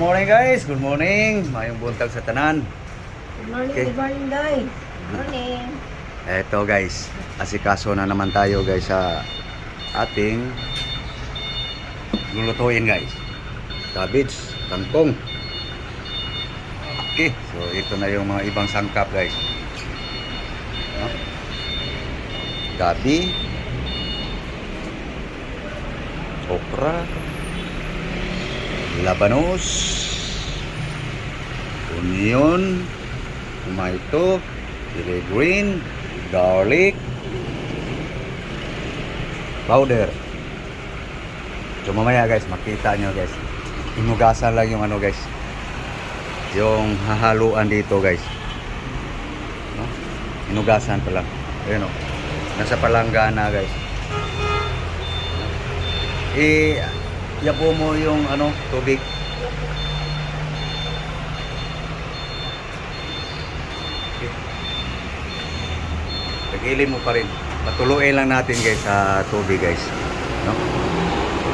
Morning guys, good morning. Mayong buntag sa tanan. Good morning, Okay. good morning, Day. Good morning. Eto guys, asikaso na naman tayo guys sa ating lulutuin guys. Cabbage, kangkong. Okay, so ito na yung mga ibang sangkap guys. No? Gabi, okra, labanos, onion, tomato, chili green, garlic, powder. So mamaya guys, makita nyo guys, inugasan lang yung ano guys, yung hahaluan dito guys, no? Inugasan pa lang. Ayun o, nasa palanggana guys. Yapo mo yung ano, tubig. Okay. Tagilin mo pa rin. Patuluin lang natin guys sa tubig guys, no?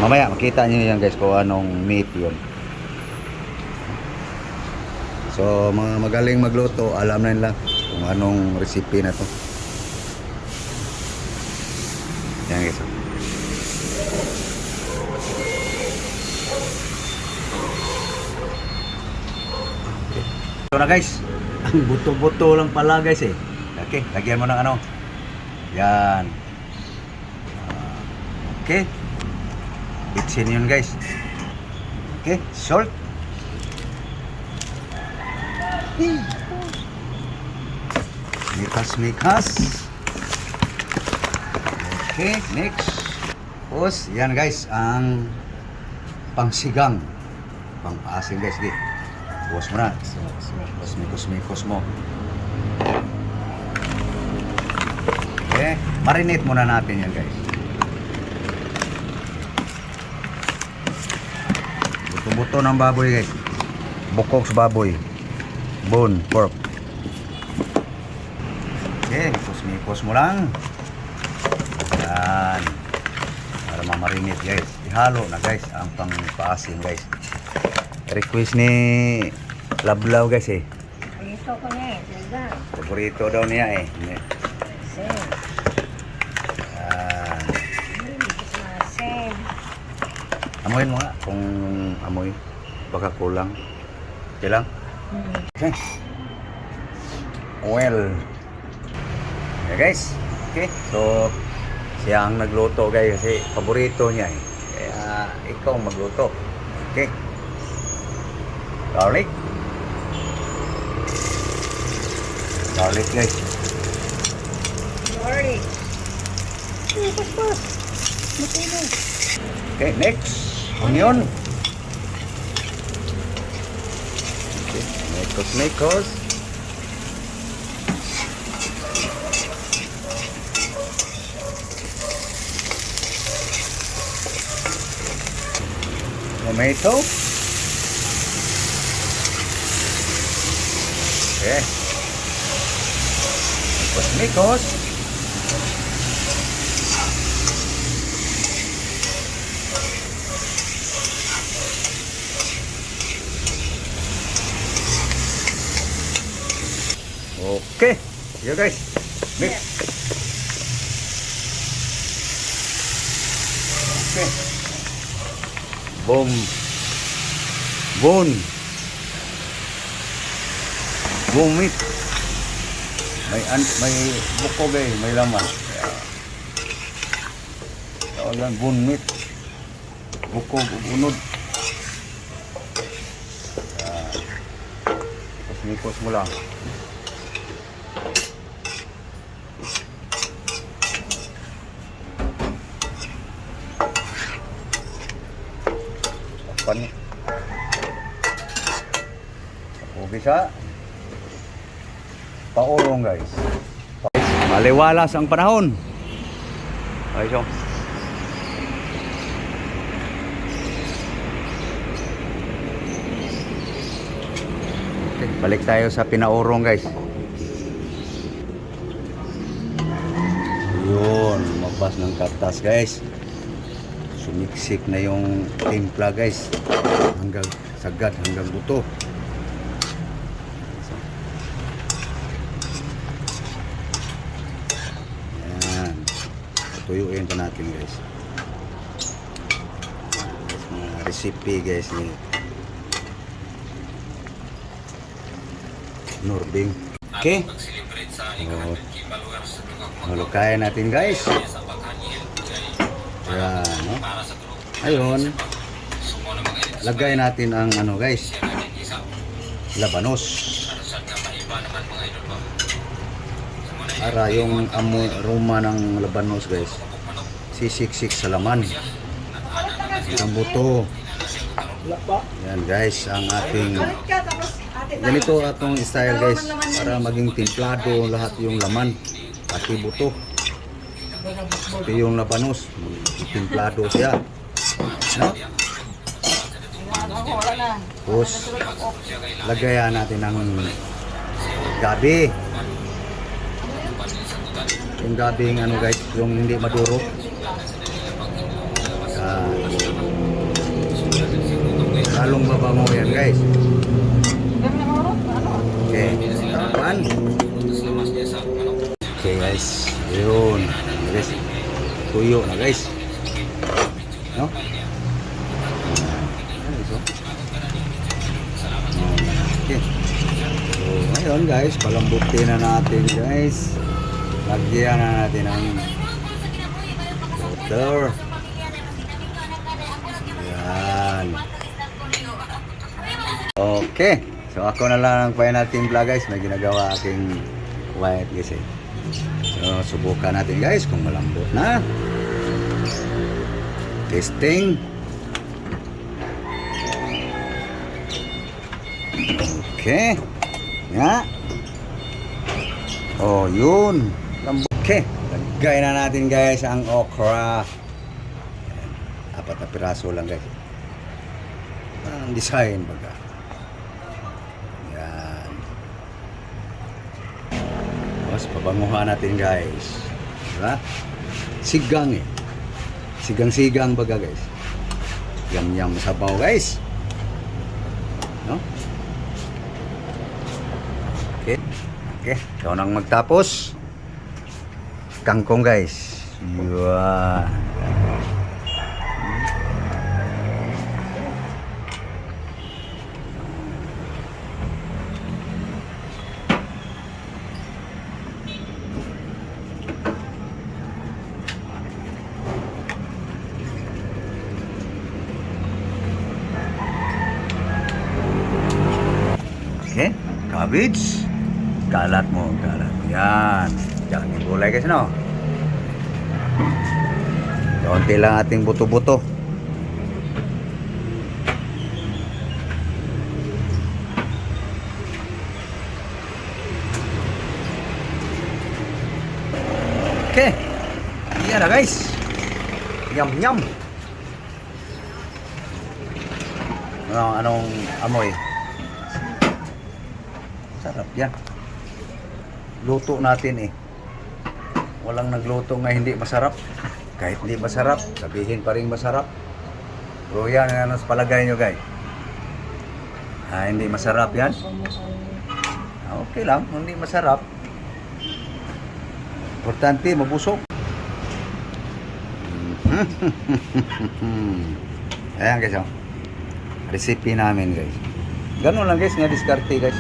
Mamaya makita niyo yan guys kung anong meat yun. So mga magaling magluto, alam na nila kung anong recipe na to. Yan guys. Ito na guys, ang buto-buto lang pala guys eh. Okay, lagyan mo ng ano. Yan. Okay. Bitsin yun guys. Okay, salt. Mikas-mikas. Okay, next. Tapos, yan guys, ang pangsigang. Pang-asin guys, di. Buwas mo na. Mikos-mikos mo. Okay, marinate muna natin yan guys. Buto-buto ng baboy guys. Bukok sa baboy. Bone, pork. Okay, mikos-mikos mo lang. Yan. Para mamarinate guys. Ihalo na guys ang pang-paasim guys. Request ni Lablaw guys eh. Paborito ko na eh. Talaga. Paborito daw niya eh. Same. Yan. Same. Amoyin mo nga kung amoy. Baka kulang. Okay lang? Okay. Oil. Okay guys. Okay. So, siya ang nagluto guys kasi paborito niya eh. Kaya ikaw magluto. Okay. Garlic. Garlic guys. Garlic. Pas. Matino. Okay, next. Onion. Okay, mekos. Tomato. Okay. Mekos. Okay. Yo guys. Mix. Okay. Bone meat. May bukog eh, may laman. Tawagan bone meat. Bukog, unod. Mikos mo lang. Pan. Bisa paulong guys. Maliwalas ang panahon. Ay so. Okay, balik tayo sa pinaurong guys. Yun, mabas ng katas guys. Sumiksik na yung timpla guys. Hanggang sagad hanggang buto. Yan. Tuyuin pa natin guys. Mga recipe guys ni Norbing. Okay. Malukayan natin guys. Yan, no? Ayun. Lagay natin ang ano guys. Labanos. Para yung aroma ng labanos guys. Sisiksik sa laman. Ang buto. Yan guys, ang ating ganito atong style guys para maging templado lahat yung laman pati buto pati yung labanos templado siya, no? Tapos lagayan natin ng gabi, yung gabing ano guys, yung hindi maduro. Lalong mabango yan guys. Okay, tapan. Okay guys, yun guys, tuyo na guys, no? Okay. So ngayon guys, palambutin na natin guys, lagyan na natin ang butter. Yan. Okay, so ako na lang ang final timpla guys, may ginagawa aking white guys eh. So subukan natin guys kung malambot na. Testing. Okay. Nga. Oh, yun. Lambot. Okay. Lagay na natin guys ang okra. Apat na piraso lang guys. Ang design baga. Yan. Tapos pabanguhan natin guys. Diba? Sigang eh. Sigang-sigang baga guys. Yam-yam sabaw guys. No? Okay. Okay. Ikaw nang magtapos. Kangkong guys. Wow. Okay, cabbage. Kalat mo. Yan. Diyan yung gulay guys, no? Kaunti lang ating buto-buto. Okay. Yan na guys. Yum-yum. Anong amoy? Sarap yan. Luto natin eh. Walang nagluto nga hindi masarap. Kahit hindi masarap, sabihin pa rin masarap. Pero yan, ano sa palagay nyo guys? Hindi masarap yan? Okay lang, hindi masarap. Importante, mabusog. Ayan guys, oh. Recipe namin guys. Ganun lang guys, nga diskarte guys.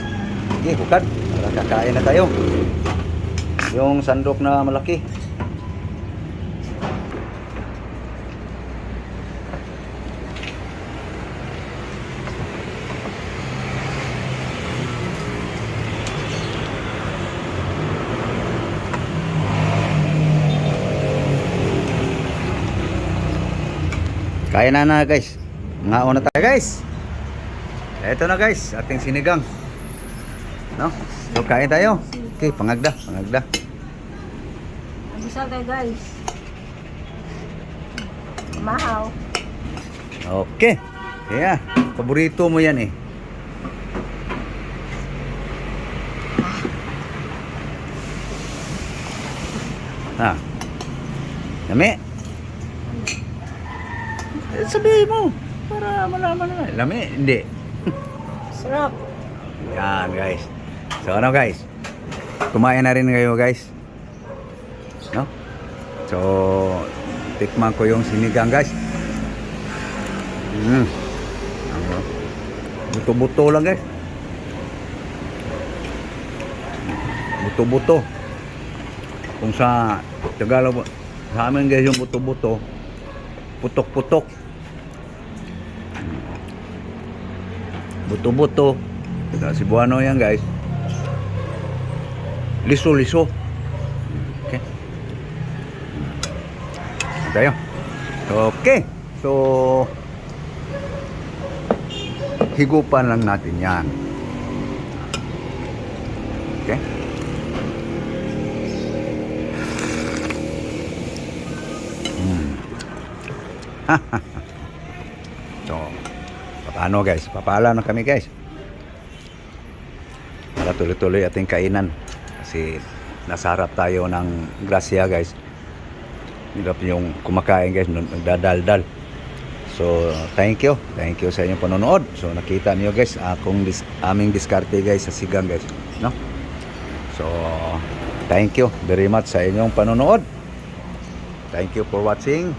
Sige, bukad. Para kakain na tayo. Yung sandok na malaki. Kain na guys. Ngaon na tayo guys. Ito na guys, ating sinigang. No? So kain tayo. Okay, pangagda. Abisal tayo guys. Mahaw. Okay. Kaya, paborito mo yan eh. Ha. Lami. Sabihin mo para malaman na. Lami, hindi. Sarap. Yan guys. So ano guys? Kumain na rin kayo guys. No? So tikman ko yung sinigang guys. Ano? Buto-buto lang guys. Buto-buto. Kung sa Tagalog, sa amin guys yung buto-buto, putok-putok. Buto-buto. Sa Cebuano yan guys. Liso-liso. Okay. Tayo. Okay. So, higupan lang natin yan. Okay. So, paano guys? Papala na kami guys. Para tuloy-tuloy ating kainan. Kasi nasa harap tayo ng grasya guys. Hirap yung kumakain guys, nagdadaldal. So, thank you. Thank you sa inyong panonood. So, nakita niyo guys, aming diskarte guys sa sigang guys. No? So, thank you very much sa inyong panonood. Thank you for watching.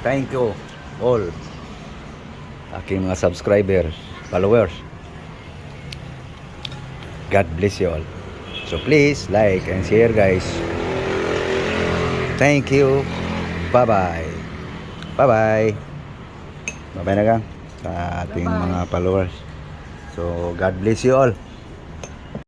Thank you all aking mga subscribers, followers. God bless you all. So please like and share guys. Thank you. Bye-bye. Bye-bye. Bye-bye na gang sa ating Bye-bye. mga followers. So God bless you all.